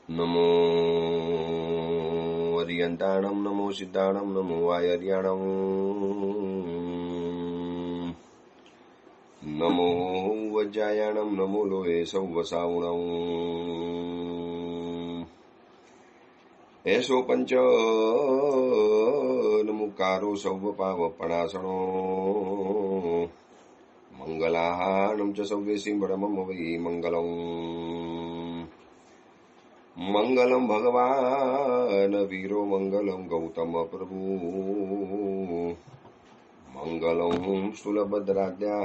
नमो अर्यन्ताणं नमो सिद्धाणं नमो वायर्याणं नमो वज्रायाणं नमो लोहे सौवसावुणं एषो पञ्च नमुकारो सौवपावपणासनो मङ्गलाहानं च सव्यसिंहमम वै मङ्गलम् मंगलम भगवान वीरो मंगलम गौतम प्रभु मंगलम सुलभद्राद्या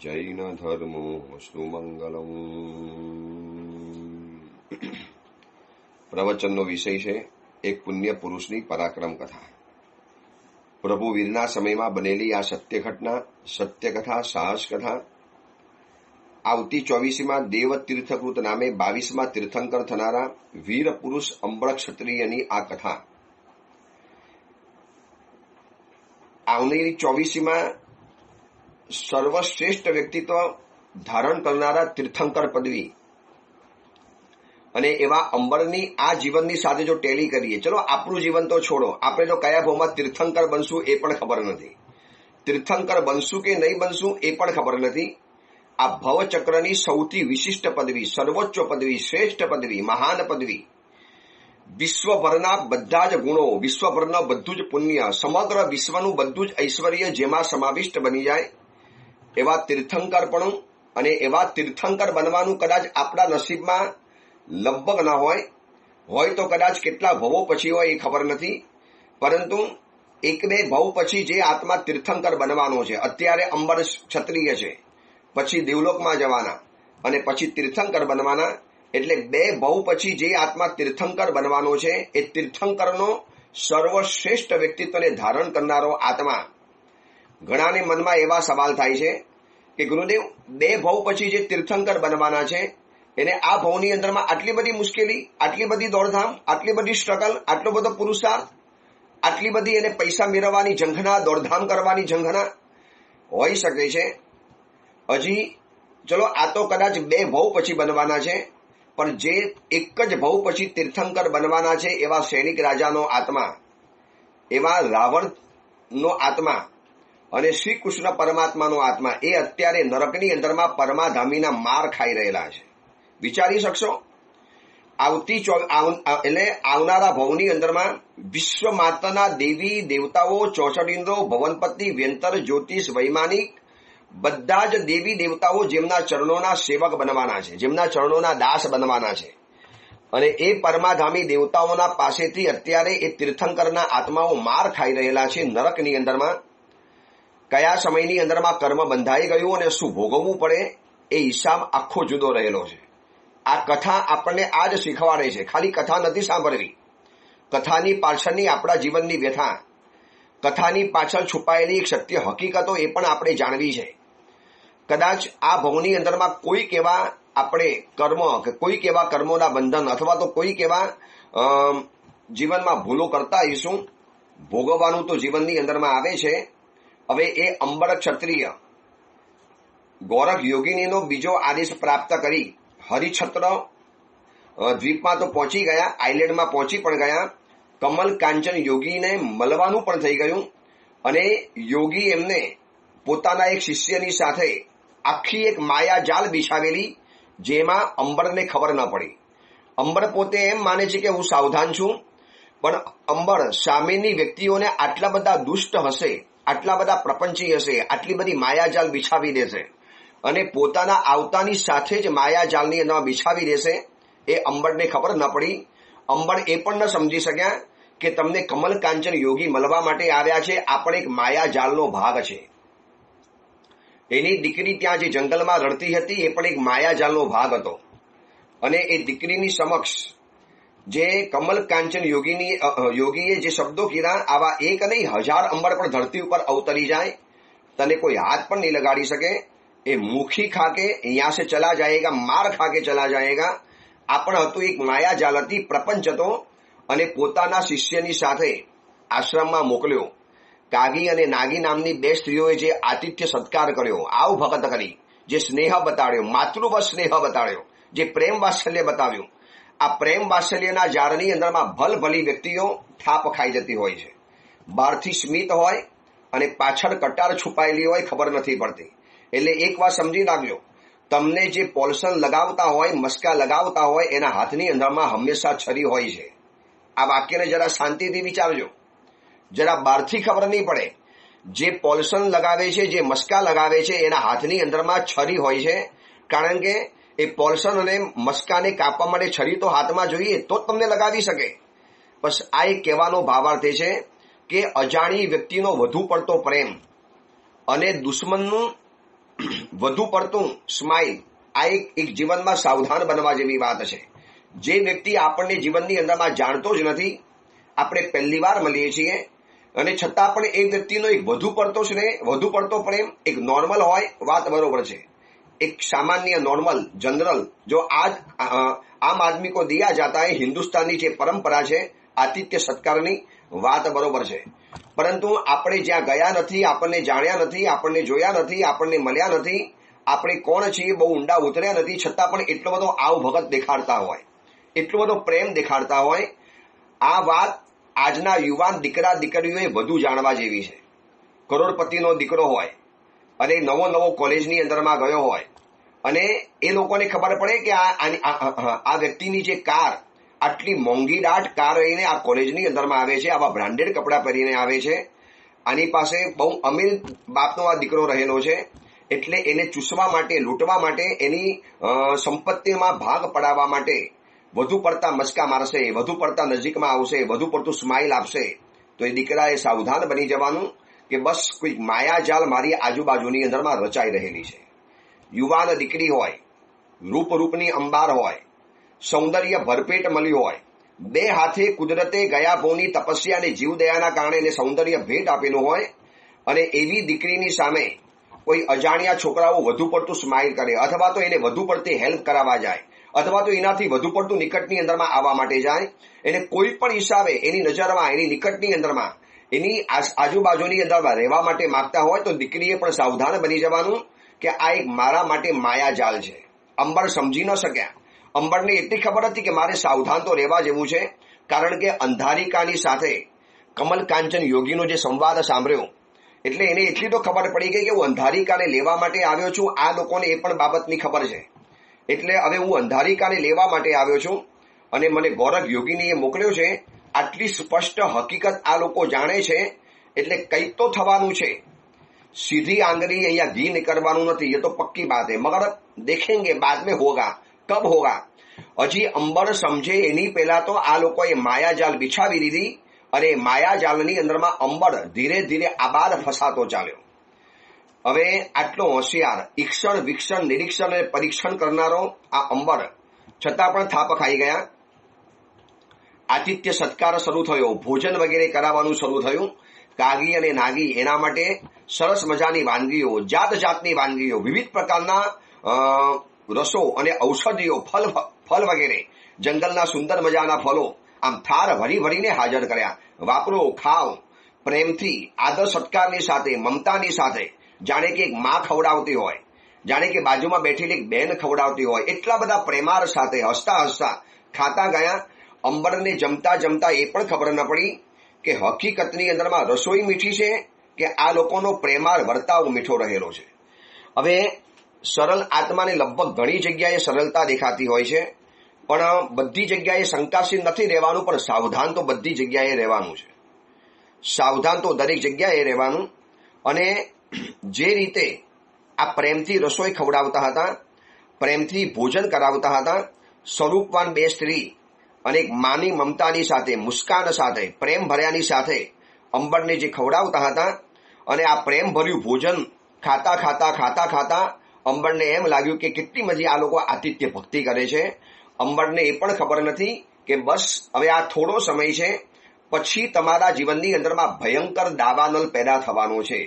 जैन धर्मोस्तु मंगलम। પ્રવચનનો વિષય છે એક પુણ્ય પુરુષની પરાક્રમ કથા. પ્રભુ વીરના સમયમાં બનેલી આ સત્ય ઘટના, સત્ય કથા, સાહસ કથા આવતી 24માં દેવ તીર્થકૃત નામે 22માં તીર્થંકર થનારા વીર પુરુષ અંબળ ક્ષત્રિયની આ કથા આવનારી 24માં સર્વશ્રેષ્ઠ વ્યક્તિત્વ ધારણ કરનારા તીર્થંકર પદવી અને એવા અંબળની આ જીવનની સાથે જો ટેલી કરીએ, ચલો આપણું જીવન તો છોડો, આપણે તો કયા ભાવમાં તીર્થંકર બનશું એ પણ ખબર નથી, તીર્થંકર બનશું કે નહીં બનશું એ પણ ખબર નથી. આ ભવચક્રની સૌથી વિશિષ્ટ પદવી, સર્વોચ્ચ પદવી, શ્રેષ્ઠ પદવી, મહાન પદવી, વિશ્વભરના બધા જ ગુણો, વિશ્વભરના બધું જ પુણ્ય, સમગ્ર વિશ્વનું બધું જ ઐશ્વર્ય જેમાં સમાવિષ્ટ બની જાય એવા તીર્થંકરપણું અને એવા તીર્થંકર બનવાનું કદાચ આપણા નસીબમાં લગભગ ના હોય તો કદાચ કેટલા ભવો પછી હોય એ ખબર નથી, પરંતુ એક બે ભવ પછી જે આત્મા તીર્થંકર બનવાનો છે, અત્યારે અંબર ક્ષત્રિય છે, પછી દેવલોકમાં જવાના અને પછી તીર્થંકર બનવાના, એટલે બે ભવ પછી જે આત્મા તીર્થંકર બનવાનો છે એ તીર્થંકરનો સર્વશ્રેષ્ઠ વ્યક્તિત્વને ધારણ કરનારો આત્મા. ઘણાને મનમાં એવા સવાલ થાય છે કે ગુરુદેવ, બે ભવ પછી જે તીર્થંકર બનવાના છે એને આ ભવની અંદરમાં આટલી બધી મુશ્કેલી, આટલી બધી દોડધામ, આટલી બધી સ્ટ્રગલ, આટલો બધો પુરુષાર્થ, આટલી બધી એને પૈસા મેળવવાની ઝંખના, દોડધામ કરવાની ઝંખના હોઈ શકે છે. હજી ચલો આ તો કદાચ બે ભવ પછી બનવાના છે, પણ જે એક જ ભવ પછી તીર્થંકર બનવાના છે એવા સૈનિક રાજાનો આત્મા, એવા રાવણનો આત્મા અને શ્રી કૃષ્ણ પરમાત્માનો આત્મા એ અત્યારે નરકની અંદરમાં પરમાધામીના માર ખાઈ રહેલા છે. વિચારી શકશો? આવનારા ભવની અંદરમાં વિશ્વ માતાના દેવી દેવતાઓ, 64 ઇન્દ્રો, ભવનપતિ, વ્યંતર, જ્યોતિષ, વૈમાનિક બધા જ દેવી દેવતાઓ જેમના ચરણોના સેવક બનવાના છે, જેમના ચરણોના દાસ બનવાના છે, અને એ પરમાધામી દેવતાઓના પાસેથી અત્યારે એ તીર્થંકરના આત્માઓ માર ખાઈ રહેલા છે નરકની અંદરમાં. કયા સમયની અંદરમાં કર્મ બંધાઈ ગયું અને શું ભોગવવું પડે એ હિસાબ આખો જુદો રહેલો છે. આ કથા આપણને આજ શીખવાડે છે. ખાલી કથા નથી સાંભળવી, કથાની પાછળની આપણા જીવનની વ્યથા, કથાની પાછળ છુપાયેલી એક સત્ય હકીકતો એ પણ આપણે જાણવી છે. કદાચ આ ભવની અંદરમાં કોઈક એવા આપણે કર્મ કે કોઈક એવા કર્મોના બંધન અથવા તો કોઈક એવા જીવનમાં ભૂલો કરતા આવીશું, ભોગવવાનું તો જીવનની અંદરમાં આવે છે. હવે એ અંબર ક્ષત્રિય ગોરખ યોગિનીનો બીજો આદેશ પ્રાપ્ત કરી હરિછત્ર દ્વીપમાં તો પહોંચી ગયા, આઇલેન્ડમાં પહોંચી પણ ગયા, કમલ કાંચન યોગીને મળવાનું પણ થઈ ગયું, અને યોગી એમને પોતાના એક શિષ્યની સાથે આખી એક માયાજાલ બિછાવેલી જેમાં અંબરને ખબર ન પડી. અંબર પોતે એમ માને છે કે હું સાવધાન છું, પણ અંબર સામેની વ્યક્તિઓને આટલા બધા દુષ્ટ હશે, આટલા બધા પ્રપંચી હશે, આટલી બધી માયાજાલ બિછાવી દેશે અને પોતાના આવતાની સાથે જ માયાજાલની અંદર બિછાવી દેશે એ અંબરને ખબર ન પડી. અંબર એ પણ ન સમજી શક્યા કે તમને કમલ કાંચન યોગી મળવા માટે આવ્યા છે, આ પણ એક માયાજાલનો ભાગ છે. એની દીકરી ત્યાં જે જંગલમાં રડતી હતી એ પણ એક માયાજાલનો ભાગ હતો, અને એ દીકરીની સમક્ષ જે કમલ કાંચન યોગીએ જે શબ્દો કીધા, આવા એક નહીં 1000 અંબર પણ ધરતી ઉપર અવતરી જાય, તને કોઈ હાથ પણ નહીં લગાડી શકે, એ મુખી ખાકે યહાં સે ચલા જાયેગા, માર ખાકે ચલા જાયેગા. આ પણ હતું એક માયાજાલ હતી, પ્રપંચ હતો, અને પોતાના શિષ્યની સાથે આશ્રમમાં મોકલ્યો. કાગી અને નાગી નામની બે સ્ત્રીઓએ જે આતિથ્ય સત્કાર કર્યો, આવ ભગત કરી, જે સ્નેહ બતાડ્યો, માતૃવ સ્નેહ બતાડ્યો, જે પ્રેમ વાત્સલ્ય બતાવ્યું, આ પ્રેમ વાત્સલ્યના જાળની અંદરમાં ભલભલી વ્યક્તિઓ થાપ ખાઈ જતી હોય છે. બહારથી સ્મિત હોય અને પાછળ કટાર છુપાયેલી હોય, ખબર નથી પડતી. એટલે એક વાત સમજી રાખજો, તમને જે પોલસન લગાવતા હોય, મસ્કા લગાવતા હોય, એના હાથની અંદરમાં હંમેશા છરી હોય છે. આ વાક્યને જરા શાંતિથી વિચારજો, જરા બહારથી ખબર નહીં પડે. જે પોલસન લગાવે છે, જે મસ્કા લગાવે છે, એના હાથની અંદરમાં છરી હોય છે. કારણ કે એ પોલસન અને મસ્કાને કાપવા માટે છરી તો હાથમાં જોઈએ, તો જ તમને લગાવી શકે. બસ આ એક કહેવાનો ભાવાર્થ છે કે અજાણી વ્યક્તિનો વધુ પડતો પ્રેમ અને દુશ્મનનું વધુ પડતું સ્માઇલ, આ એક જીવનમાં સાવધાન બનવા જેવી વાત છે. જે વ્યક્તિ આપણને જીવનની અંદરમાં જાણતો જ નથી, આપણે પહેલી વાર મળીએ છીએ, અને છતાં પણ એ વ્યક્તિનો એક વધુ પડતો સ્નેહ, વધુ પડતો પ્રેમ એક નોર્મલ હોય, વાત બરોબર છે. एक सामान्य नॉर्मल जनरल जो आज आम आदमी को दिया जाता है, हिंदुस्तानी જે પરંપરા છે આતિથ્ય સત્કારની, વાત બરોબર છે. પરંતુ આપણે જ્યાં ગયા નથી, આપણને જાણ્યા નથી, આપણને જોયા નથી, આપણને મળ્યા નથી, આપણે કોણ છીએ બહુ ઊંડા ઉતર્યા નથી, છતાં પણ એટલો બધો આવ ભગત દેખાડતા હોય, એટલો બધો પ્રેમ દેખાડતા હોય. આ વાત આજના યુવાન દીકરા દીકરીઓએ વધુ જાણવા જેવી છે. કરોડપતિનો દીકરો હોય અને નવો કોલેજની અંદરમાં ગયો હોય, અને એ લોકોને ખબર પડે કે આ વ્યક્તિની જે કાર, આટલી મોંઘી દાટ કાર રહીને આ કોલેજની અંદરમાં આવે છે, આવા બ્રાન્ડેડ કપડાં પહેરીને આવે છે, આની પાસે બહુ અમીર બાપનો આ દીકરો રહેલો છે, એટલે એને ચૂસવા માટે, લૂંટવા માટે, એની સંપત્તિમાં ભાગ પડાવવા માટે વધુ પડતા મસ્કા મારશે, વધુ પડતા નજીકમાં આવશે, વધુ પડતું સ્માઇલ આપશે. તો એ દીકરાએ સાવધાન બની જવાનું કે બસ કોઈ માયાજાલ મારી આજુબાજુની અંદરમાં રચાઈ રહેલી છે. યુવાન દીકરી હોય, રૂપની અંબાર હોય, સૌંદર્ય ભરપેટ મળ્યું હોય, બે હાથે કુદરતે ગયા ભોની તપસ્યા અને જીવદયાના કારણે એને સૌંદર્ય ભેટ આપેલું હોય, અને એવી દીકરીની સામે કોઈ અજાણ્યા છોકરાઓ વધુ પડતું સ્માઇલ કરે, અથવા તો એને વધુ પડતી હેલ્પ કરાવવા જાય, અથવા તો એનાથી વધુ પડતું નિકટની અંદરમાં આવવા માટે જાય, એને કોઈ પણ હિસાબે એની નજરમાં, એની નિકટની અંદરમાં, એની આજુબાજુની અંદર રહેવા માટે માંગતા હોય, તો દીકરીએ પણ સાવધાન બની જવાનું કે આ એક મારા માટે માયાજાલ છે. અંબર સમજી ન શક્યા. અંબરને એટલી ખબર હતી કે મારે સાવધાન તો રહેવા જેવું છે, કારણ કે અંધારિકાની સાથે કમલ કાંચન યોગીનો જે સંવાદ સાંભળ્યો, એટલે એને એટલી તો ખબર પડી ગઈ કે હું અંધારિકાને લેવા માટે આવ્યો છું. આ લોકોને એ પણ બાબતની ખબર છે, એટલે હવે હું અંધારિકાને લેવા માટે આવ્યો છું, અને મને ગોરખ યોગીને એ મોકલ્યો છે. આટલી સ્પષ્ટ હકીકત આ લોકો જાણે છે, એટલે કંઈક તો થવાનું છે. सीधी आंगली અહીંયા ઘી નીકળવાનું નથી, ये तो पक्की बात है, मगर देखेंगे बाद में होगा, कब होगा. હજી અંબર સમજે એની પહેલા તો આ લોકોએ માયાજાલ બિછાવી દીધી, અને માયાજાલની અંદરમાં અંબર ધીરે ધીરે આબાદ ફસાતો ચાલ્યો. હવે આટલો હોશિયાર, ઈક્ષણ વિક્ષણ નિરીક્ષણ અને પરીક્ષણ કરનારો આ અંબર છતાં પણ થાપ ખાઈ ગયા. આતિથ્ય સત્કાર શરૂ થયો, ભોજન વગેરે કરાવવાનું શરૂ થયું. કાગી અને નાગી એના માટે સરસ મજાની વાનગીઓ, જાત જાતની વાનગીઓ, વિવિધ પ્રકારના રસો અને ઔષધિઓ, ફલ વગેરે, જંગલના સુંદર મજાના ફલો આમ થાર ભરી ભરીને હાજર કર્યા. વાપરો, ખાઓ, પ્રેમથી, આદર સત્કારની સાથે, મમતાની સાથે, જાણે કે એક માં ખવડાવતી હોય, જાણે કે બાજુમાં બેઠેલી એક બેન ખવડાવતી હોય, એટલા બધા પ્રેમાર સાથે હસતા હસતા ખાતા ગયા. અંબરને જમતા જમતા એ પણ ખબર ન પડી કે હકીકતની અંદરમાં રસોઈ મીઠી છે કે આ લોકોનો પ્રેમાળ વર્તાવ મીઠો રહેલો છે. હવે સરળ આત્માને લગભગ ઘણી જગ્યાએ સરળતા દેખાતી હોય છે, પણ બધી જગ્યાએ શંકાશીલ નથી રહેવાનું, પણ સાવધાન તો બધી જગ્યાએ રહેવાનું છે. સાવધાન તો દરેક જગ્યાએ રહેવાનું. અને જે રીતે આ પ્રેમથી રસોઈ ખવડાવતા હતા, પ્રેમથી ભોજન કરાવતા હતા, સ્વરૂપવાન બે સ્ત્રી અને એક માની મમતાની સાથે, મુસ્કાન સાથે, પ્રેમ ભર્યાની સાથે અંબરને જે ખવડાવતા હતા, અને આ પ્રેમ ભર્યું ભોજન ખાતા ખાતા ખાતા ખાતા અંબરને એમ લાગ્યું કે કેટલી મજી આ લોકો આતિથ્ય ભક્તિ કરે છે. અંબરને એ પણ ખબર નથી કે બસ હવે આ થોડો સમય છે, પછી તમારા જીવનની અંદરમાં ભયંકર દાવાનલ પેદા થવાનો છે.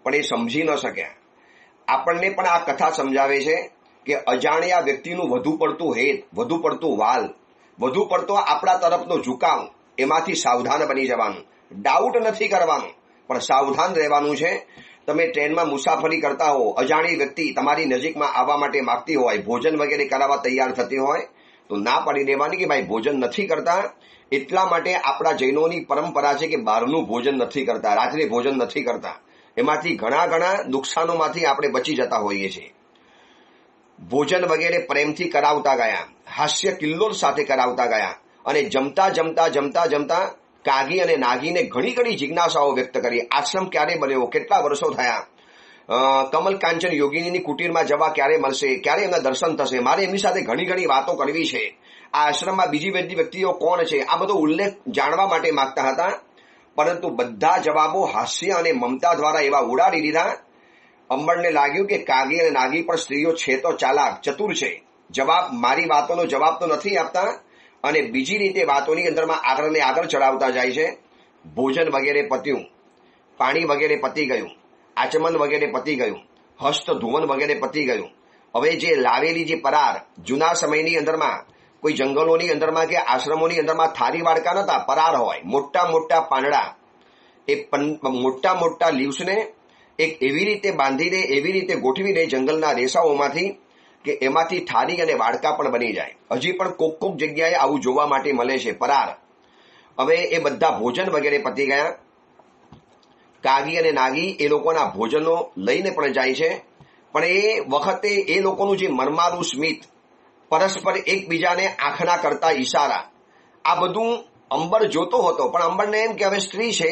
પણ એ સમજી ન શક્યા. આપણને પણ આ કથા સમજાવે છે કે અજાણ્યા વ્યક્તિનું વધુ પડતું હેત, વધુ પડતું વાલ, વધુ પડતો આપણા તરફનો ઝુકાવ, એમાંથી સાવધાન બની જવાનું. ડાઉટ નથી કરવાનું, પણ સાવધાન રહેવાનું છે. તમે ટ્રેનમાં મુસાફરી કરતા હો, અજાણી વ્યક્તિ તમારી નજીકમાં આવવા માટે માંગતી હોય, ભોજન વગેરે કરાવવા તૈયાર થતી હોય, તો ના પાડી દેવાની કે ભાઈ ભોજન નથી કરતા. એટલા માટે આપણા જૈનોની પરંપરા છે કે બહારનું ભોજન નથી કરતા, રાત્રે ભોજન નથી કરતા. એમાંથી ઘણા નુકસાનોમાંથી આપણે બચી જતા હોઈએ છીએ. ભોજન વગેરે પ્રેમથી કરાવતા ગયા, હાસ્ય કિલ્લોલ સાથે કરાવતા ગયા, અને જમતા કાગી અને નાગીને ઘણી જિજ્ઞાસાઓ વ્યક્ત કરી. આશ્રમ ક્યારે બન્યો, કેટલા વર્ષો થયા, કમલ કાંચન યોગિનીની કુટીરમાં જવા ક્યારે મળશે, ક્યારે એમના દર્શન થશે, મારે એમની સાથે ઘણી વાતો કરવી છે, આ આશ્રમમાં બીજી બધી વ્યક્તિઓ કોણ છે, આ બધો ઉલ્લેખ જાણવા માટે માંગતા હતા. પરંતુ બધા જવાબો હાસ્ય અને મમતા દ્વારા એવા ઉડાડી દીધા. અંબરને લાગ્યું કે કાગી અને નાગી પણ સ્ત્રીઓ છે તો ચાલાક ચતુર છે, મારી વાતોનો જવાબ તો નથી આપતા, અને બીજી રીતે વાતોની અંદરમાં આગળ ચડાવતા જાય છે. ભોજન વગેરે પત્યું, પાણી વગેરે પતી ગયું, આચમન વગેરે પતી ગયું, હસ્ત ધુવન વગેરે પતી ગયું. હવે જે લાવેલી જે પરાર, જૂના સમયની અંદરમાં કોઈ જંગલોની અંદરમાં કે આશ્રમોની અંદરમાં થારી વાડકા નતા, પરાર હોય, મોટા પાંદડા, એ મોટા લીવ્સને એક એવી રીતે બાંધીને એવી રીતે ગોઠવીને જંગલના રેસાઓમાંથી કે એમાંથી થારી અને વાડકા પણ બની જાય. હજી પણ કોક જગ્યાએ આવું જોવા માટે મળે છે, પરાર. હવે એ બધા ભોજન વગેરે પતી ગયા. કાગી અને નાગી એ લોકોના ભોજનો લઈને પણ જાય છે, પણ એ વખતે એ લોકોનું જે મરમારું સ્મિત, પરસ્પર એકબીજાને આંખના કરતા ઈશારા, આ બધું અંબર જોતો હતો. પણ અંબરને એમ કે હવે સ્ત્રી છે,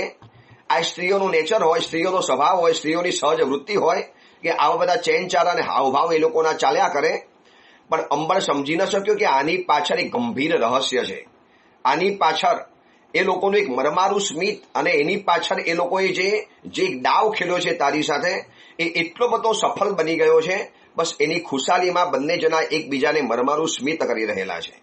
આ સ્ત્રીઓનું નેચર હોય, સ્ત્રીઓનો સ્વભાવ હોય, સ્ત્રીઓની સહજ વૃત્તિ હોય કે આવા બધા ચેનચારા અને હાવભાવ એ લોકોના ચાલ્યા કરે. પણ અંબર સમજી ન શક્યો કે આની પાછળ એક ગંભીર રહસ્ય છે. આની પાછળ એ લોકોનું એક મરમારું સ્મિત, અને એની પાછળ એ લોકોએ જે દાવ ખેલ્યો છે તારી સાથે, એ એટલો બધો સફળ બની ગયો છે. બસ એની ખુશાલીમાં બંને જણા એકબીજાને મરમારું સ્મિત કરી રહેલા છે.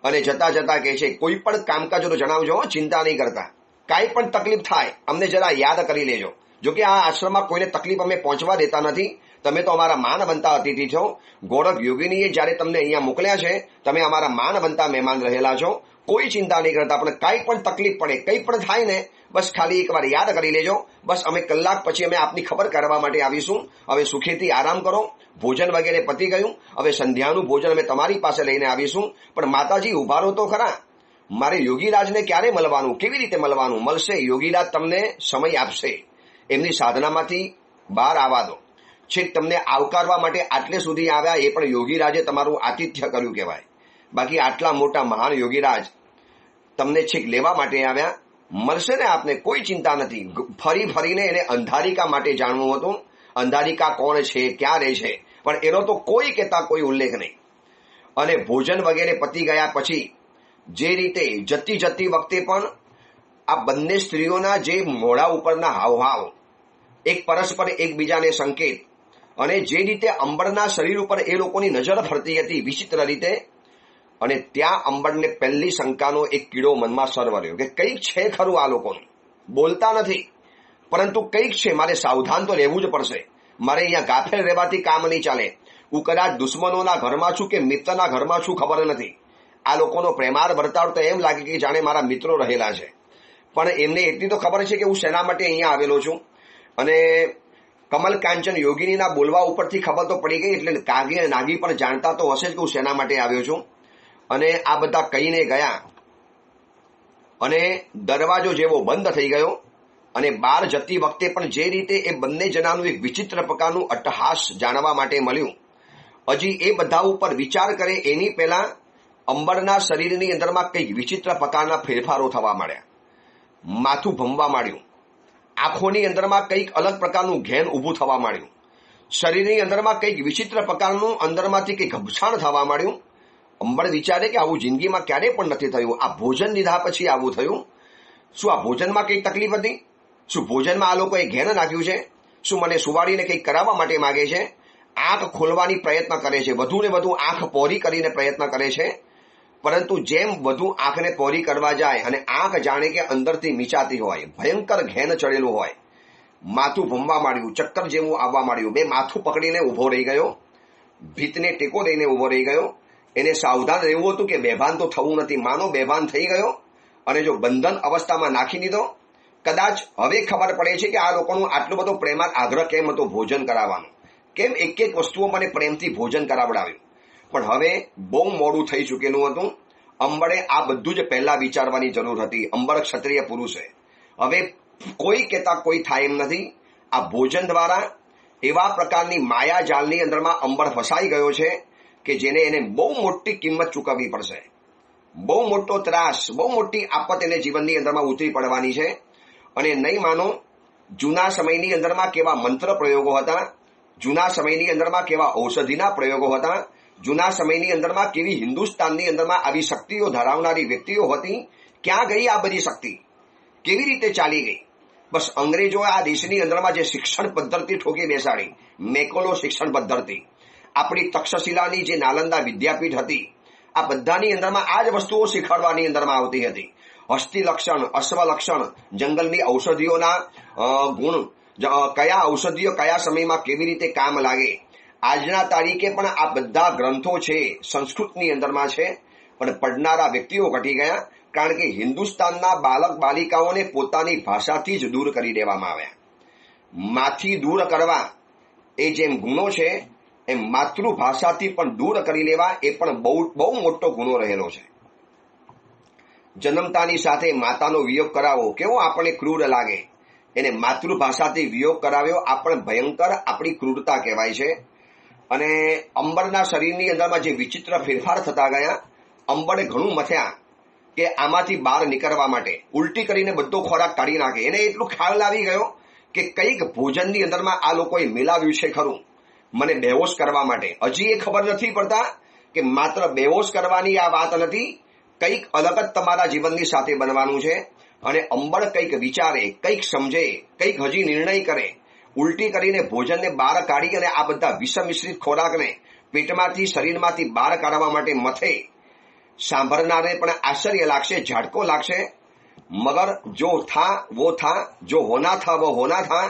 અને જતા કહે છે, કોઈ પણ કામકાજ તો જણાવજો, ચિંતા નહીં કરતા, કાંઈ પણ તકલીફ થાય અમને જરા યાદ કરી લેજો. જોકે આ આશ્રમમાં કોઈને તકલીફ અમે પહોંચવા દેતા નથી, તમે તો અમારા માન બનતા અતિથિ છો. ગોરખ યોગિનીએ જ્યારે તમને અહીંયા મોકલ્યા છે, તમે અમારા માન બનતા મહેમાન રહેલા છો, કોઈ ચિંતા નહીં કરતા. પણ કાંઈ પણ તકલીફ પડે, કંઈ પણ થાય ને, બસ ખાલી એકવાર યાદ કરી લેજો. બસ અમે કલાક પછી અમે આપની ખબર કરવા માટે આવીશું. હવે સુખેથી આરામ કરો. ભોજન વગેરે પતી ગયું, હવે સંધ્યાનું ભોજન અમે તમારી પાસે લઈને આવીશું. પણ માતાજી ઉભા રહો તો ખરા, મારે યોગીરાજને ક્યારે મળવાનું, કેવી રીતે મળવાનું? મળશે, યોગીરાજ તમને સમય આપશે. એમની સાધનામાંથી બહાર આવવા દો. છેક તમને આવકારવા માટે આટલે સુધી આવ્યા, એ પણ યોગીરાજે તમારું આતિથ્ય કર્યું કહેવાય. બાકી આટલા મોટા મહાન યોગીરાજ તમને છેક લેવા માટે આવ્યા. મળશે ને આપને, કોઈ ચિંતા નથી. ફરીને એને અંધારિકા માટે જાણવું હતું. અંધારિકા કોણ છે, ક્યાં રહે છે, પણ એનો તો કોઈ કહેતા કોઈ ઉલ્લેખ નહીં. અને ભોજન વગેરે પતી ગયા પછી જે રીતે જતી વખતે પણ આ બંને સ્ત્રીઓના જે મોઢા ઉપરના હાવભાવ, એક પરસ્પર એકબીજાને સંકેત, અને જે રીતે અંબરના શરીર ઉપર એ લોકોની નજર ફરતી હતી વિચિત્ર રીતે, અને ત્યાં અંબરને પહેલી શંકાનો એક કીડો મનમાં સરવર્યો કે કંઈક છે ખરું આ લોકોનું. બોલતા નથી, પરંતુ કંઈક છે, મારે સાવધાન તો રહેવું જ પડશે. મારે અહીંયા ગાફેલ રહેવાથી કામ નહીં ચાલે. હું કદાચ દુશ્મનોના ઘરમાં છું કે મિત્રના ઘરમાં છું ખબર નથી. આ લોકોનો પ્રેમાળ વર્તાવ તો એમ લાગે કે જાણે મારા મિત્રો રહેલા છે. પણ એમને એટલી તો ખબર છે કે હું શેના માટે અહીંયા આવેલો છું. અને કમલ કાંચન યોગિનીના બોલવા ઉપરથી ખબર તો પડી ગઈ, એટલે કાગી અને નાગી પણ જાણતા તો હશે જ કે હું શેના માટે આવ્યો છું. અને આ બધા કહીને ગયા, અને દરવાજો જેવો બંધ થઈ ગયો. અને બહાર જતી વખતે પણ જે રીતે એ બંને જણાનું એક વિચિત્ર પ્રકારનું અટ્ટહાસ જાણવા માટે મળ્યું. હજી એ બધા ઉપર વિચાર કરે એની પહેલા અંબરના શરીરની અંદરમાં કંઈક વિચિત્ર પ્રકારના ફેરફારો થવા માંડ્યા. માથું ભમવા માંડ્યું, આંખોની અંદરમાં કંઈક અલગ પ્રકારનું ઘેન ઊભું થવા માંડ્યું, શરીરની અંદરમાં કંઈક વિચિત્ર પ્રકારનું અંદરમાંથી કંઈક ઘબસાણ થવા માંડ્યું. અંબર વિચારે કે આવું જિંદગીમાં ક્યારેય પણ નથી થયું. આ ભોજન લીધા પછી આવું થયું. શું આ ભોજનમાં કંઈક તકલીફ હતી? શું ભોજનમાં આ લોકોએ ઘેન નાખ્યું છે? શું મને સુવાડીને કંઈક કરાવવા માટે માગે છે? આંખ ખોલવાની પ્રયત્ન કરે છે, વધુ ને વધુ આંખ પહોળી કરીને પ્રયત્ન કરે છે. પરંતુ જેમ વધુ આંખને પહોળી કરવા જાય, અને આંખ જાણે કે અંદરથી મીચાતી હોય, ભયંકર ઘેન ચડેલું હોય, માથું ભમવા માંડ્યું, ચક્કર જેવું આવવા માંડ્યું. બે માથું પકડીને ઊભો રહી ગયો, ભીતને ટેકો દઈને ઊભો રહી ગયો. એને સાવધાન રહેવું હતું કે બેભાન તો થવું નથી. માનો બેભાન થઈ ગયો, અને જો બંધન અવસ્થામાં નાખી દીધો, કદાચ હવે ખબર પડે છે કે આ લોકોનું આટલો બધો પ્રેમાત આગ્રહ કેમ હતો ભોજન કરાવવાનો, કેમ એક એક વસ્તુઓ મને પ્રેમથી ભોજન કરાવડાવ્યું. પણ હવે બહુ મોડું થઈ ચૂકેલું હતું. અંબરે આ બધું જ પહેલા વિચારવાની જરૂર હતી. અંબર ક્ષત્રિય પુરુષે હવે કોઈ કહેતા કોઈ થાય એમ નથી. આ ભોજન દ્વારા એવા પ્રકારની માયાજાલની અંદરમાં અંબર ફસાઈ ગયો છે કે જેને એને બહુ મોટી કિંમત ચૂકવવી પડશે. બહુ મોટો ત્રાસ, બહુ મોટી આફત એને જીવનની અંદરમાં ઉતરી પડવાની છે. અને નહીં માનો, જૂના સમયની અંદરમાં કેવા મંત્ર પ્રયોગો હતા, જૂના સમયની અંદરમાં કેવા ઔષધિના પ્રયોગો હતા, જૂના સમયની અંદરમાં કેવી હિન્દુસ્તાનની અંદરમાં આવી શક્તિઓ ધરાવનારી વ્યક્તિઓ હતી. ક્યાં ગઈ આ બધી શક્તિ? કેવી રીતે ચાલી ગઈ? બસ અંગ્રેજોએ આ દેશની અંદરમાં જે શિક્ષણ પદ્ધતિ ઠોકી બેસાડી, મેકોલો શિક્ષણ પદ્ધતિ, આપણી તક્ષશિલાની જે નાલંદા વિદ્યાપીઠ હતી, આ બધાની અંદરમાં આ જ વસ્તુઓ શીખવાડવાની અંદરમાં આવતી હતી. હસ્તી લક્ષણ, અશ્વ લક્ષણ, જંગલની ઔષધિઓના ગુણ, કયા ઔષધિઓ કયા સમયમાં કેવી રીતે કામ લાગે. આજના તારીખે પણ આ બધા ગ્રંથો છે સંસ્કૃતની અંદરમાં છે, પણ પડનારા વ્યક્તિઓ ઘટી ગયા. કારણ કે હિન્દુસ્તાનના બાલક બાલિકાઓને પોતાની ભાષાથી જ દૂર કરી દેવામાં આવ્યા. માંથી દૂર કરવા એ જેમ ગુનો છે, એમ માતૃભાષાથી પણ દૂર કરી લેવા એ પણ બહુ મોટો ગુનો રહેલો છે. જન્મતાની સાથે માતાનો વિયોગ કરાવો કેવો આપણને ક્રૂર લાગે. એને માતૃભાષાથી વિયોગ કરાવ્યો આ પણ ભયંકર આપણી ક્રૂરતા કહેવાય છે. અને અંબરના શરીરની અંદરમાં જે વિચિત્ર ફેરફાર થતા ગયા, અંબરે ઘણું મથ્યા કે આમાંથી બહાર નીકળવા માટે ઉલટી કરીને બધો ખોરાક કાઢી નાખે. એને એટલું ખ્યાલ આવી ગયો કે કંઈક ભોજનની અંદરમાં આ લોકોએ મિલાવ્યું છે ખરું મને બેહોશ કરવા માટે. હજી એ ખબર નથી પડતા કે માત્ર બેહોશ કરવાની આ વાત નથી, કંઈક અલગ જ તમારા જીવનની સાથે બનવાનું છે. અને અંબર કંઈક વિચારે, કંઈક સમજે, કંઈક હજી નિર્ણય કરે, ઉલટી કરીને ભોજનને બહાર કાઢી અને આ બધા વિષ મિશ્રિત ખોરાકને પેટમાંથી શરીરમાંથી બહાર કાઢવા માટે મથે. સાંભળનારને પણ આશ્ચર્ય લાગશે, ઝાટકો લાગશે. મગર જો થા વો થા, જો હોના થા વો હોના થા.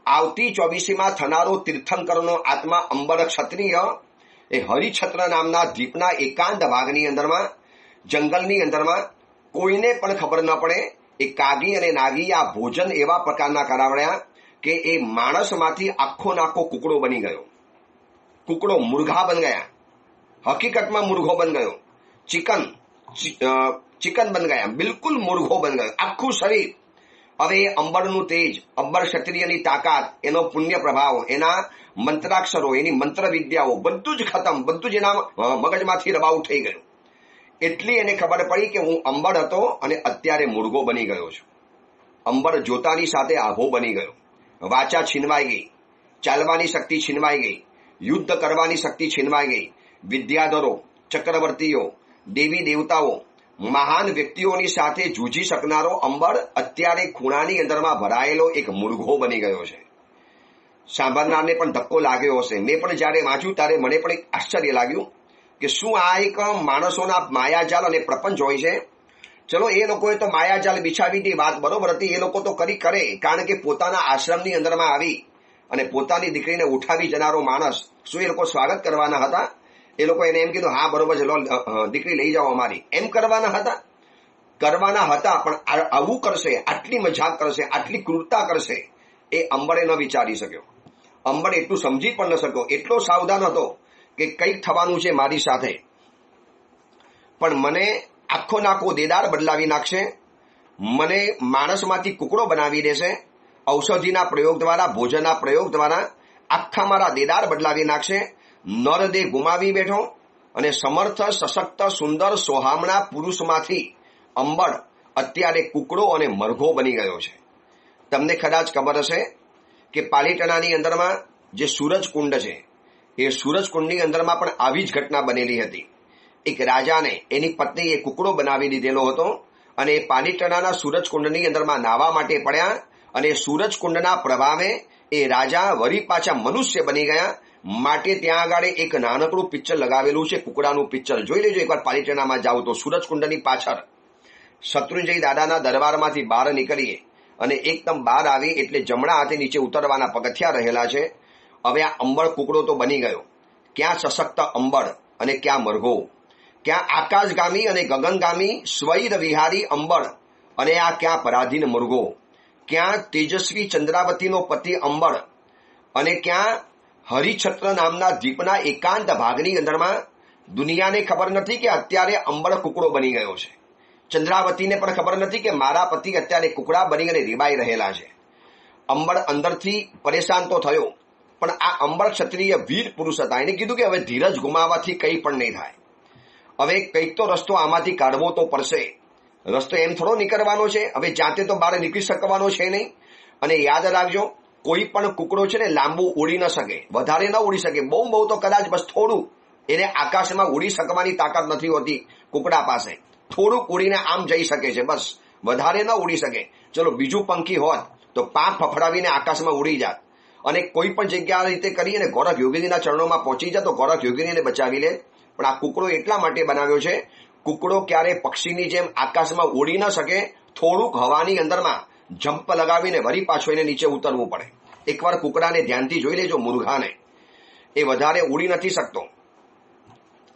આવતી 24મીમાં થનારો તીર્થંકરનો આત્મા અંબર ક્ષત્રિય એ હરિછત્ર નામના દ્વીપના એકાંત ભાગની અંદરમાં, જંગલની અંદરમાં કોઈને પણ ખબર ન પડે એ કાગી અને નાગી આ ભોજન એવા પ્રકારના કરાવડ્યા કે એ માણસમાંથી આખો નાખો કુકડો બની ગયો. કુકડો મુર્ગા બન ગયા, હકીકતમાં મુર્ગો બન ગયો. ચિકન બન ગયા, બિલકુલ મુર્ગો બન ગયો, આખું શરીર. હવે એ અંબરનું તેજ, અંબર ક્ષત્રિયની તાકાત, એનો પુણ્ય પ્રભાવ, એના મંત્રાક્ષરો, એની મંત્ર વિદ્યાઓ બધું જ ખતમ, બધું જ એના મગજમાંથી રબાઉ થઈ ગયું. એટલી એને ખબર પડી કે હું અંબર હતો અને અત્યારે મુર્ગો બની ગયો છું. અંબર જોતાની સાથે આભો બની ગયો. વાચા છીનવાઈ ગઈ, ચાલવાની શક્તિ છીનવાઈ ગઈ, યુદ્ધ કરવાની શક્તિ છીનવાઈ ગઈ. વિદ્યાધરો, ચક્રવર્તીઓ, દેવી દેવતાઓ, મહાન વ્યક્તિઓની સાથે જૂજી શકનારો અંબર અત્યારે ખૂણાની અંદરમાં ભરાયેલો એક મુર્ગો બની ગયો છે. સાંભળનારને પણ ધક્કો લાગ્યો હશે. મેં પણ જયારે વાંચ્યું ત્યારે મને પણ એક આશ્ચર્ય લાગ્યું કે શું આ એક માણસોના માયાજાલ અને પ્રપંચ હોય છે. ચલો એ લોકોએ તો માયાજાલ બિછાવી હતી, વાત બરોબર હતી, એ લોકો તો કરે, કારણ કે પોતાના આશ્રમની અંદરમાં આવી અને પોતાની દીકરીને ઉઠાવી જનારો માણસ, શું એ લોકો સ્વાગત કરવાના હતા? એ લોકો એને એમ કીધું હા બરોબર છે, લો દીકરી લઈ જાઓ અમારી, એમ કરવાના હતા? પણ આવું કરશે, આટલી મજાક કરશે, આટલી ક્રૂરતા કરશે, એ અંબરે ન વિચારી શક્યો. અંબર એટલું સમજી પણ ન શક્યો. એટલો સાવધાન હતો કે કંઈક થવાનું છે મારી સાથે, પણ મને આખો નાખો દેદાર બદલાવી નાખશે, મને માણસમાંથી કુકડો બનાવી દેશે, ઔષધિના પ્રયોગ દ્વારા, ભોજનના પ્રયોગ દ્વારા આખા મારા દેદાર બદલાવી નાખશે. નરદેહ ગુમાવી બેઠો અને સમર્થ, સશક્ત, સુંદર, સોહામણા પુરુષમાંથી અંબર અત્યારે કુકડો અને મરઘો બની ગયો છે. તમને કદાચ ખબર હશે કે પાલીતાણાની અંદરમાં જે સૂરજકુંડ છે, એ સૂરજકુંડની અંદરમાં પણ આવી જ ઘટના બનેલી હતી. એક રાજાને એની પત્નીએ કુકડો બનાવી દીધેલો હતો અને એ પાલીતાણાના સૂરજકુંડની અંદરમાં નાહવા માટે પડ્યા અને સૂરજકુંડના પ્રભાવે એ રાજા વળી પાછા મનુષ્ય બની ગયા. માટે ત્યાં આગળ એક નાનકડું પિક્ચર લગાવેલું છે, કુકડાનું પિક્ચર. જોઈ લેજો એકવાર પાલીતાણામાં જાવ તો. સૂરજકુંડની પાછળ શત્રુંજય દાદાના દરબારમાંથી બહાર નીકળીએ અને એકદમ બહાર આવી એટલે જમણા હાથે નીચે ઉતરવાના પગથિયા રહેલા છે. હવે આ અંબર કુકડો તો બની ગયો. ક્યાં સશક્ત અંબર અને ક્યાં મરઘો, ક્યાં આકાશગામી અને ગગનગામી સ્વૈર વિહારી અંબર અને આ ક્યાં પરાધીન મૃગો, ક્યાં તેજસ્વી ચંદ્રાવતીનો પતિ અંબર અને ક્યાં હરિછત્ર નામના દ્વીપના એકાંત ભાગની અંદરમાં દુનિયાને ખબર નથી કે અત્યારે અંબર કુકડો બની ગયો છે. ચંદ્રાવતીને પણ ખબર નથી કે મારા પતિ અત્યારે કુકડા બની અને રીબાઈ રહેલા છે. અંબર અંદરથી પરેશાન તો થયો, પણ આ અંબર ક્ષત્રિય વીર પુરુષ હતા. એને કીધું કે હવે ધીરજ ગુમાવવાથી કંઈ પણ નહીં થાય, હવે કંઈક તો રસ્તો આમાંથી કાઢવો તો પડશે. રસ્તો એમ થોડો નીકળવાનો છે, હવે જાતે તો બહાર નીકળી શકવાનો છે નહીં. અને યાદ રાખજો, કોઈ પણ કુકડો છે ને લાંબુ ઉડી ન શકે, વધારે ન ઉડી શકે. બહુ તો કદાચ બસ થોડું, એને આકાશમાં ઉડી શકવાની તાકાત નથી હોતી કુકડા પાસે. થોડુંક ઉડીને આમ જઈ શકે છે, બસ વધારે ન ઉડી શકે. ચલો બીજું પંખી હોત તો પાંખ ફફડાવીને આકાશમાં ઉડી જાત અને કોઈ પણ જગ્યા રીતે કરી અને ગોરખ યોગિનીના ચરણોમાં પહોંચી જાય તો ગોરખ યોગિનીને બચાવી લે. પણ આ કુકડો એટલા માટે બનાવ્યો છે, કુકડો ક્યારે પક્ષીની જેમ આકાશમાં ઉડી ન શકે. થોડુંક હવાની અંદરમાં જમ્પ લગાવીને વળી પાછો એને નીચે ઉતરવું પડે. એકવાર કુકડાને ધ્યાનથી જોઈ લેજો, મુરઘાને, એ વધારે ઉડી નથી શકતો.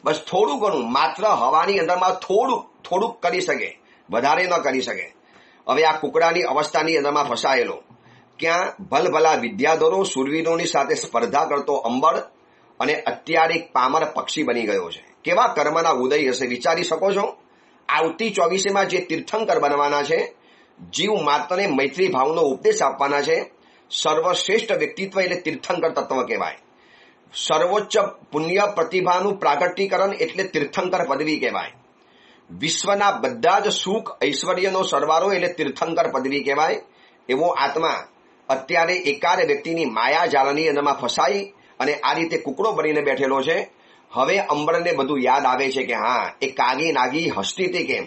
બસ થોડું ઘણું માત્ર હવાની અંદરમાં થોડુંક કરી શકે, વધારે ન કરી શકે. હવે આ કુકડાની અવસ્થાની અંદરમાં ફસાયેલો, ક્યાં ભલભલા વિદ્યાધરો સુરવીરોની સાથે સ્પર્ધા કરતો અંબર અને અત્યારે એક પામર પક્ષી બની ગયો છે. કેવા કર્મના ઉદય હશે, વિચારી શકો છો? આવતી 24માં જે તીર્થંકર બનવાના છે, જીવ માત્રને મૈત્રી ભાવનો ઉપદેશ આપવાના છે. સર્વશ્રેષ્ઠ વ્યક્તિત્વ એટલે તીર્થંકર તત્વ કહેવાય. સર્વોચ્ચ પુણ્ય પ્રતિભાનું પ્રાગટ્યકરણ એટલે તીર્થંકર પદવી કહેવાય. વિશ્વના બધા જ સુખ ઐશ્વર્યનો સરવાળો એટલે તીર્થંકર પદવી કહેવાય. એવો આત્મા અત્યારે એકાદ વ્યક્તિની માયા જાળની અંદરમાં ફસાઈ અને આ રીતે કુકડો બનીને બેઠેલો છે. હવે અંબરને બધું યાદ આવે છે કે હા, એ કાગી નાગી હસતી હતી કેમ,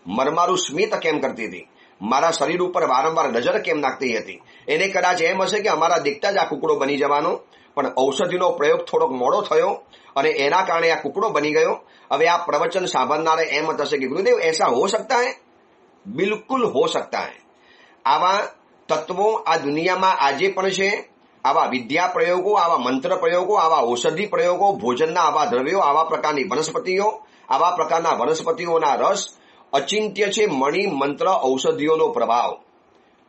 મરમારું સ્મિત કેમ કરતી હતી, મારા શરીર ઉપર વારંવાર નજર કેમ નાખતી હતી. એને કદાચ એમ હશે કે અમારા દેખતા જ આ કુકડો બની જવાનો, પણ ઔષધિનો પ્રયોગ થોડોક મોડો થયો અને એના કારણે આ કુકડો બની ગયો. હવે આ પ્રવચન સાંભળનારે એમ થશે કે ગુરુદેવ એસા હો सकता है? બિલકુલ હો सकता है. આવા તત્વો આ દુનિયામાં આજે પણ છે. આવા વિદ્યા પ્રયોગો, આવા મંત્ર પ્રયોગો, આવા ઔષધિ પ્રયોગો, ભોજનના આવા દ્રવ્યો, આવા પ્રકારની વનસ્પતિઓ, આવા પ્રકારના વનસ્પતિઓના રસ અચિંત્ય છે. મણિ મંત્ર ઔષધિઓનો પ્રભાવ.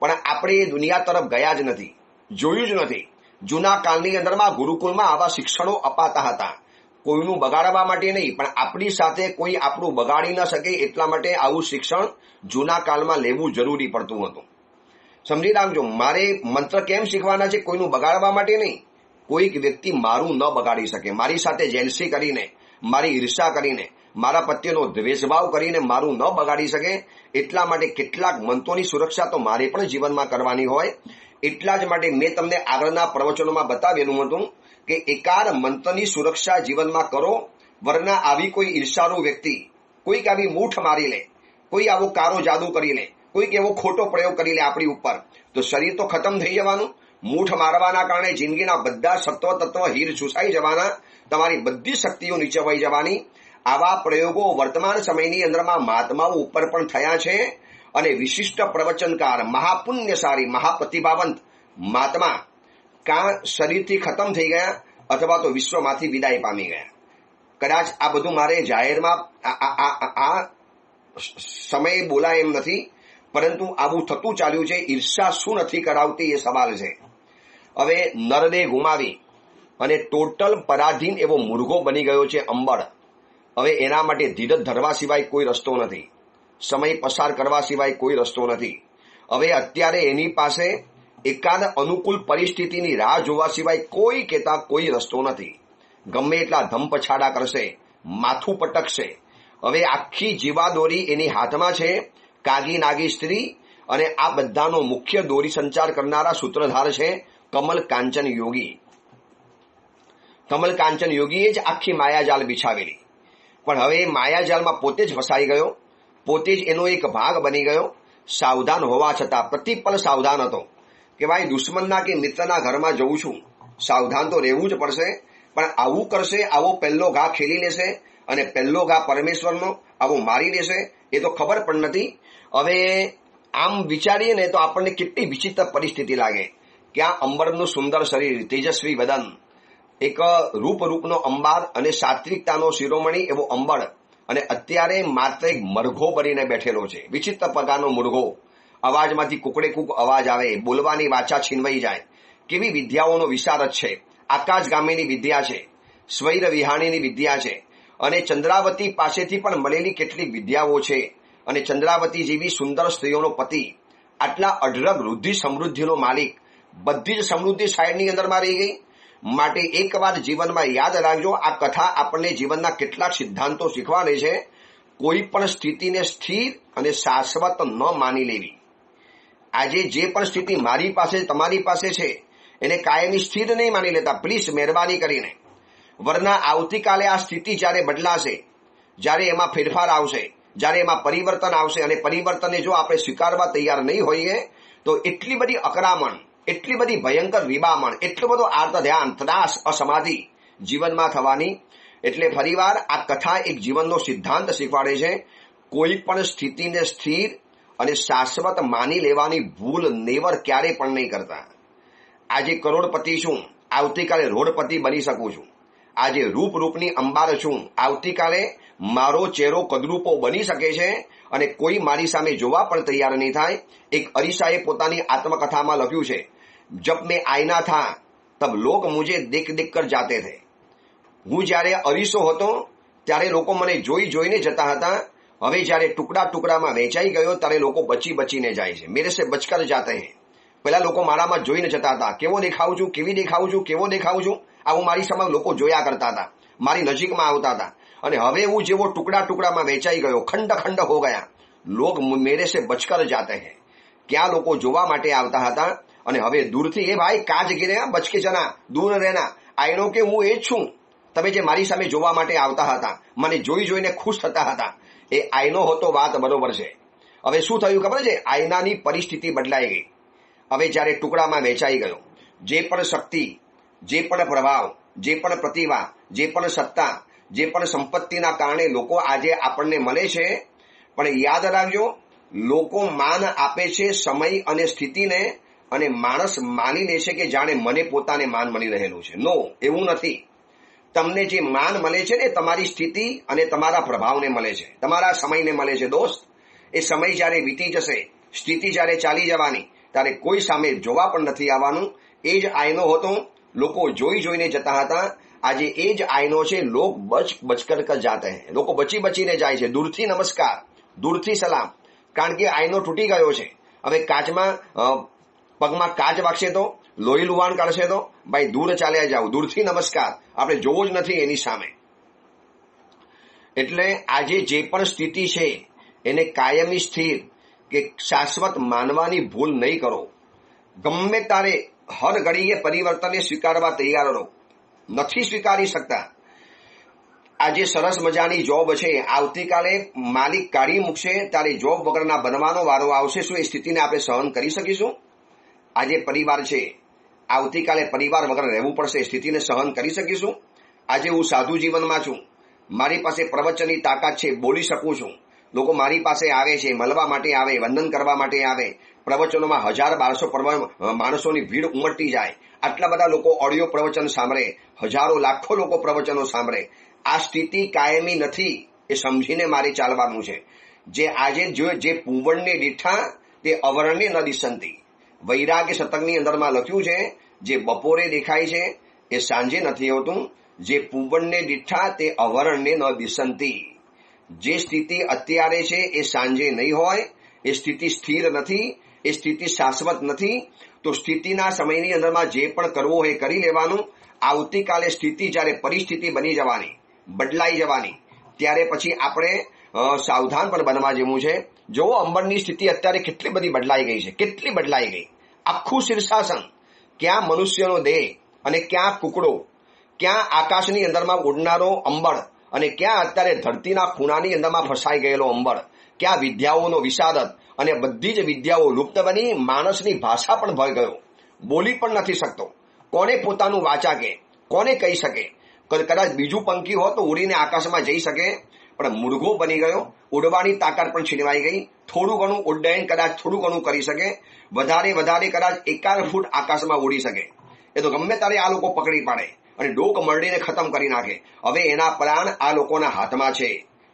પણ આપણે એ દુનિયા તરફ ગયા જ નથી, જોયું જ નથી. જૂના કાળની અંદરમાં ગુરુકુળમાં આવા શિક્ષણો અપાતા હતા, કોઈનું બગાડવા માટે નહીં, પણ આપણી સાથે કોઈ આપણું બગાડી ન શકે એટલા માટે આવું શિક્ષણ જૂના કાળમાં લેવું જરૂરી પડતું હતું. સમજી રાખજો, મારે મંત્ર કેમ શીખવાના છે? કોઈનું બગાડવા માટે નહીં. કોઈક વ્યક્તિ મારું ન બગાડી શકે, મારી સાથે જેલસી કરીને, મારી ઈર્ષા કરીને, મારા પ્રત્યેનો દ્વેષભાવ કરીને મારું ન બગાડી શકે એટલા માટે કેટલાક મંત્રોની સુરક્ષા તો મારે પણ જીવનમાં કરવાની હોય. એટલા જ માટે મેં તમને આગળના પ્રવચનોમાં બતાવેલું હતું કે એકાદ મંત્રની સુરક્ષા જીવનમાં કરો, વરના આવી કોઈ ઈર્ષાળુ વ્યક્તિ કોઈક આવી મૂઠ મારી લે, કોઈ આવો કારો જાદુ કરી લે, કોઈક એવો ખોટો પ્રયોગ કરી લે આપણી ઉપર, તો શરીર તો ખતમ થઈ જવાનું. મૂઠ મારવાના કારણે જિંદગીના બધા સત્વ તત્વ હીર ચૂસાઈ જવાના, તમારી બધી શક્તિઓ નીચે વહી જવાની. આવા પ્રયોગો વર્તમાન સમયની અંદરમાં મહાત્માઓ ઉપર પણ થયા છે અને વિશિષ્ટ પ્રવચનકાર, મહાપુણ્યશાળી, મહાપ્રતિભાવંત મહાત્મા કાં શરીરથી ખતમ થઈ ગયા અથવા તો વિશ્વમાંથી વિદાય પામી ગયા. કદાચ આ બધું મારે જાહેરમાં આ સમયે બોલાય એમ નથી, પરંતુ આવું થતું ચાલ્યું છે. ઈર્ષા શું નથી કરાવતી એ સવાલ છે. હવે નરદેહ ગુમાવી અને ટોટલ પરાધીન એવો મુર્ગો બની ગયો છે અંબર. હવે એના માટે ધીરજ ધરવા સિવાય કોઈ રસ્તો નથી, સમય પસાર કરવા સિવાય કોઈ રસ્તો નથી. હવે અત્યારે એની પાસે એકાદ અનુકૂળ પરિસ્થિતિની રાહ જોવા સિવાય કોઈ કહેતા કોઈ રસ્તો નથી. ગમે એટલા ધમપછાડા કરશે, માથું પટકશે. હવે આખી જીવાદોરી એની હાથમાં છે. કાગી નાગી સ્ત્રી અને આ બધાનો મુખ્ય દોરી સંચાર કરનારા સૂત્રધાર છે કમલ કાંચન યોગી. કમલ કાંચન યોગીએ જ આખી માયાજાલ બિછાવેલી. પણ હવે માયાજાલમાં પોતે જ ફસાઈ ગયો, પોતે જ એનો એક ભાગ બની ગયો. સાવધાન હોવા છતાં પ્રતિપલ સાવધાન હતો કે ભાઈ દુશ્મનના કે મિત્રના ઘરમાં જઉં છું, સાવધાન તો રહેવું જ પડશે. પણ આવું કરશે, આવો પહેલો ઘા ખેલી લેશે અને પહેલો ઘા પરમેશ્વરનો આવો મારી દેશે, એ તો ખબર પણ નથી. હવે આમ વિચારીએ ને તો આપણને કેટલી વિચિત્ર પરિસ્થિતિ લાગે કે આ અંબરનું સુંદર શરીર, તેજસ્વી વદન, એક રૂપનો અંબાર અને સાત્વિકતાનો શિરોમણી એવો અંબર, અને અત્યારે માત્ર એક મરઘો બનીને બેઠેલો છે, વિચિત્ર પ્રકારનો મુરઘો. અવાજમાંથી કુકડે કુક અવાજ આવે, બોલવાની વાચા છીનવાઈ જાય. કેવી વિદ્યાઓનો વિશારદ છે. આકાશ ગામીની વિદ્યા છે, સ્વૈર વિહાણીની વિદ્યા છે, અને ચંદ્રાવતી પાસેથી પણ મળેલી કેટલીક વિદ્યાઓ છે. અને ચંદ્રાવતી જેવી સુંદર સ્ત્રીઓનો પતિ, આટલા અઢળક વૃદ્ધિ સમૃદ્ધિનો માલિક, બધી જ સમૃદ્ધિ સાઈડની અંદરમાં રહી ગઈ. માટે એકવાર જીવનમાં યાદ રાખજો, આ કથા આપણને જીવનના કેટલાક સિદ્ધાંતો શીખવાડે છે. કોઈ પણ સ્થિતિને સ્થિર અને શાશ્વત ન માની લેવી. આજે જે પણ સ્થિતિ મારી પાસે તમારી પાસે છે એને કાયમી સ્થિર નહીં માની લેતા, પ્લીઝ મહેરબાની કરીને. વરના આવતીકાલે આ સ્થિતિ જ્યારે બદલાશે, જ્યારે એમાં ફેરફાર આવશે, જ્યારે એમાં પરિવર્તન આવશે, અને પરિવર્તનને જો આપણે સ્વીકારવા તૈયાર નહીં હોઈએ તો એટલી બધી અકરામણ, એટલી બધી ભયંકર વિબામણ, એટલું બધું આર્ત ધ્યાન, ત્રાસ, અસમાધિ જીવનમાં થવાની. એટલે ફરીવાર આ કથા એક જીવનનો સિદ્ધાંત શીખવાડે છે. કોઈ પણ સ્થિતિને સ્થિર અને શાશ્વત માની લેવાની ભૂલ નેવર ક્યારે પણ નહીં કરતા. આજે કરોડપતિ છું, આવતીકાલે રોડપતિ બની શકું છું. આજે રૂપની અંબાર છું, આવતીકાલે મારો ચહેરો કદરૂપો બની શકે છે, અને કોઈ મારી સામે જોવા પણ તૈયાર નહીં થાય. એક અરીસાએ પોતાની આત્મકથામાં લખ્યું છે, જબ મેં આયના થા તબ લોગ મુझे દેખ દેખ કર જાતે થે. હું જ્યારે અરીસો હતો ત્યારે લોકો મને જોઈ જોઈને જતા હતા. હવે જ્યારે ટુકડા ટુકડામાં વહેંચાઈ ગયો ત્યારે લોકો બચી બચીને જાય છે. મેરે સે બચકર જાતે હૈ. પેલા લોકો મારામાં જોઈને જતા હતા, કેવો દેખાવું છું, કેવી દેખાવું છું, કેવો દેખાવું છું, આવું મારી સમક્ષ લોકો જોયા કરતા હતા, મારી નજીકમાં આવતા હતા. અને હવે હું જેવો ટુકડા ટુકડામાં વહેંચાઈ ગયો, ખંડ ખંડ હો ગયા, લોગ મેરે સે બચકર જાતે હૈ. ક્યાં લોકો જોવા માટે આવતા હતા, અને હવે દૂરથી, એ ભાઈ કાચ ગીરે, બચકે જના, દૂર રહેના, આયનો કે હું એ જ છું. તમે જે મારી સામે જોવા માટે આવતા હતા, મને જોઈ જોઈને ખુશ થતા હતા, એ આયનો હતો, વાત બરોબર છે. હવે શું થયું ખબર છે? આયનાની પરિસ્થિતિ બદલાઈ ગઈ. હવે જ્યારે ટુકડામાં વહેંચાઈ ગયો, જે પણ શક્તિ, જે પણ પ્રભાવ, જે પણ પ્રતિભા, જે પણ સત્તા, જે પણ સંપત્તિના કારણે લોકો આજે આપણને મળે છે, પણ યાદ રાખજો, લોકો માન આપે છે સમય અને સ્થિતિને, અને માણસ માની લે છે કે જાણે મને પોતાને માન મળી રહેલું છે. નો, એવું નથી. તમને જે માન મળે છે ને તમારી સ્થિતિ અને તમારા પ્રભાવને મળે છે, તમારા સમયને મળે છે. દોસ્ત, એ સમય જ્યારે વીતી જશે, સ્થિતિ જ્યારે ચાલી જવાની, ત્યારે કોઈ સામે જોવા પણ નથી આવવાનું. એ જ આયનો હતો, લોકો જોઈ જોઈને જતા હતા. આજે એ જ આયનો છે, લોક બચકર કર જાતે હૈ. લોકો બચી બચીને જાય છે. દૂરથી નમસ્કાર, દૂરથી સલામ, કારણ કે આયનો તૂટી ગયો છે. હવે કાચમાં પગમાં કાચ વાગશે તો, લોહી લુહાણ કાઢશે તો, ભાઈ દૂર ચાલ્યા જાવ, દૂરથી નમસ્કાર, આપણે જોવો જ નથી એની સામે. એટલે આજે જે પણ સ્થિતિ છે એને કાયમી સ્થિર કે શાશ્વત માનવાની ભૂલ નહીં કરો. ગમે તારે હર ઘડીએ પરિવર્તનને સ્વીકારવા તૈયાર રહો. નથી સ્વીકારી શકતા. આજે સરસ મજાની જોબ છે, આવતીકાલે માલિક કાઢી મૂકશે, ત્યારે જોબ વગરના બનવાનો વારો આવશે. શું એ સ્થિતિને આપણે સહન કરી શકીશું? આજે પરિવાર છે, આવતીકાલે પરિવાર વગર રહેવું પડશે, સ્થિતિને સહન કરી શકીશું? આજે હું સાધુ જીવનમાં છું, મારી પાસે પ્રવચનની તાકાત છે, બોલી શકું છું, લોકો મારી પાસે આવે છે, મળવા માટે આવે, વંદન કરવા માટે આવે, પ્રવચનોમાં 1000-1200 માણસોની ભીડ ઉમટતી જાય, આટલા બધા લોકો ઓડિયો પ્રવચન સાંભળે, હજારો લાખો લોકો પ્રવચનો સાંભળે. આ સ્થિતિ કાયમી નથી, એ સમજીને મારે ચાલવાનું છે. જે આજે જે પૂવણને દીઠા તે અવરણને ન દિશંતી. વૈરાગ્ય શતકની અંદરમાં લખ્યું છે, જે બપોરે દેખાય છે એ સાંજે નથી હોતું, જે પૂવણને દીઠા તે અવરણને ન દિશંતી. જે સ્થિતિ અત્યારે છે એ સાંજે નહીં હોય, એ સ્થિતિ સ્થિર નથી, એ સ્થિતિ શાશ્વત નથી. તો સ્થિતિના સમયની અંદરમાં જે પણ કરવું હોય કરી લેવાનું. આવતીકાલે સ્થિતિ જ્યારે પરિસ્થિતિ બની જવાની, બદલાઈ જવાની, ત્યારે પછી આપણે સાવધાન પણ બનવા જેવું છે. જો અંબરની સ્થિતિ અત્યારે કેટલી બધી બદલાઈ ગઈ છે, કેટલી બદલાઈ ગઈ. આખું શીર્ષાસન, ક્યાં મનુષ્યનો દેહ અને ક્યાં કુકડો, ક્યાં આકાશની અંદરમાં ઉડનારો અંબર, અને ક્યાં અત્યારે ધરતીના ખૂણાની અંદરમાં ફસાઈ ગયેલો અંબર, ક્યાં વિદ્યાઓનો વિશારદ, અને બધી જ વિદ્યાઓ લુપ્ત બની. માણસની ભાષા પણ ભય ગયો, બોલી પણ નથી શકતો. કોને પોતાનું વાચા કે, કોને કહી શકે? કદાચ બીજું પંખી હોત તો ઉડીને આકાશમાં જઈ શકે, પણ મુર્ગો બની ગયો. ઉડવાની તાકાત પણ છીનવાઈ ગઈ. થોડું ઘણું ઉડ્ડયન કદાચ થોડું ઘણું કરી શકે, વધારે કદાચ 1 ફૂટ આકાશમાં ઉડી શકે. એ તો ગમે ત્યારે આ લોકો પકડી પાડે અને ડોક મરડીને ખતમ કરી નાખે. હવે એના પ્રાણ આ લોકોના હાથમાં છે.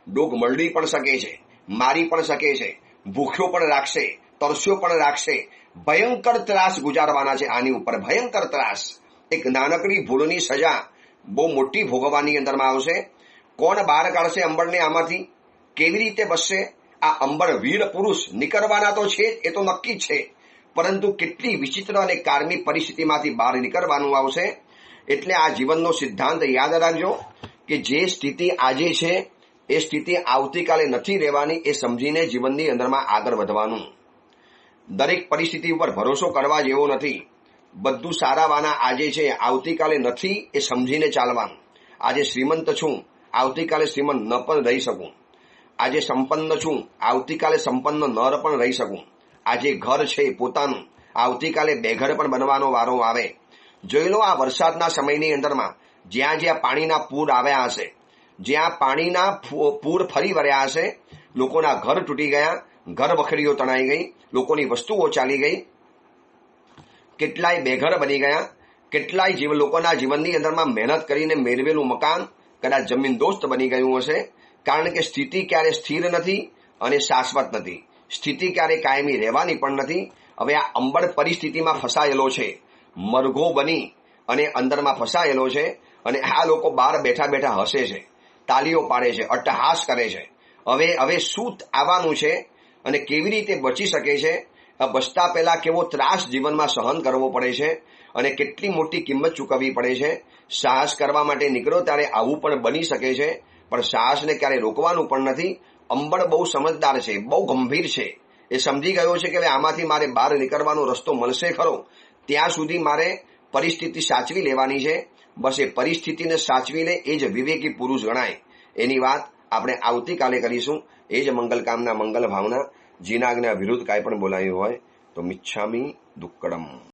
ડોક મરડી પણ શકે છે, મારી પણ શકે છે, ભૂખ્યો પણ રાખશે, તરસ્યો પણ રાખશે. ભયંકર ત્રાસ ગુજારવાના છે આની ઉપર, ભયંકર ત્રાસ. એક નાનકડી ભૂલની સજા બહુ મોટી ભોગવવાની અંદરમાં આવશે. કોણ બહાર કાઢશે અંબરને આમાંથી? કેવી રીતે બચશે? આ અંબર વીર પુરુષ નીકળવાના તો છે, એ તો નક્કી જ છે, પરંતુ કેટલી વિચિત્ર અને કારમી પરિસ્થિતિમાંથી બહાર નીકળવાનું આવશે. એટલે આ જીવનનો સિદ્ધાંત યાદ રાખજો કે જે સ્થિતિ આજે છે એ સ્થિતિ આવતીકાલે નથી રહેવાની, એ સમજીને જીવનની અંદરમાં આગળ વધવાનું. દરેક પરિસ્થિતિ ઉપર ભરોસો કરવા જેવો નથી. બધું સારાવાના આજે છે, આવતીકાલે નથી, એ સમજીને ચાલવાનું. આજે શ્રીમંત છું, આવતીકાલે શ્રીમંત ન પણ રહી શકું. આજે સંપન્ન છું, આવતીકાલે સંપન્ન ન પણ રહી શકું. આજે ઘર છે પોતાનું, આવતીકાલે બેઘર પણ બનવાનો વારો આવે. જોઈ લો આ વરસાદના સમયની અંદરમાં જ્યાં જ્યાં પાણીના પૂર આવ્યા હશે, જ્યાં પાણીના પૂર ફરી વળ્યા હશે, લોકોના ઘર તૂટી ગયા, ઘર વખરીઓ તણાઈ ગઈ, લોકોની વસ્તુઓ ચાલી ગઈ, કેટલાય બેઘર બની ગયા, કેટલાય લોકોના જીવનની અંદરમાં મહેનત કરીને મેળવેલું મકાન કદાચ જમીનદોસ્ત બની ગયું હશે. કારણ કે સ્થિતિ ક્યારે સ્થિર નથી અને શાશ્વત નથી. સ્થિતિ ક્યારે કાયમી રહેવાની પણ નથી. હવે આ અંબર પરિસ્થિતિમાં ફસાયેલો છે, મરઘો બની અને અંદરમાં ફસાયેલો છે, અને આ લોકો બહાર બેઠા બેઠા હસે છે, તાલીઓ પાડે છે, અટ્ટહાસ કરે છે. હવે શું આવવાનું છે અને કેવી રીતે બચી શકે છે? બચતા પહેલા કેવો ત્રાસ જીવનમાં સહન કરવો પડે છે અને કેટલી મોટી કિંમત ચૂકવવી પડે છે. સાહસ કરવા માટે નીકળો ત્યારે આવું પણ બની શકે છે, પણ સાહસને ક્યારે રોકવાનું પણ નથી. અંબર બહુ સમજદાર છે, બહુ ગંભીર છે. એ સમજી ગયો છે કે હવે આમાંથી મારે બહાર નીકળવાનો રસ્તો મળશે ખરો, ત્યાં સુધી મારે પરિસ્થિતિ સાચવી લેવાની છે. બસ એ પરિસ્થિતિને સાચવીને એ જ વિવેકી પુરુષ ગણાય. એની વાત આપણે આવતીકાલે કરીશું. એ જ મંગલ કામના, મંગલ ભાવના. જીનાજ્ઞા વિરુદ્ધ કાંઈ પણ બોલાયું હોય તો મિચ્છામી દુક્કડમ.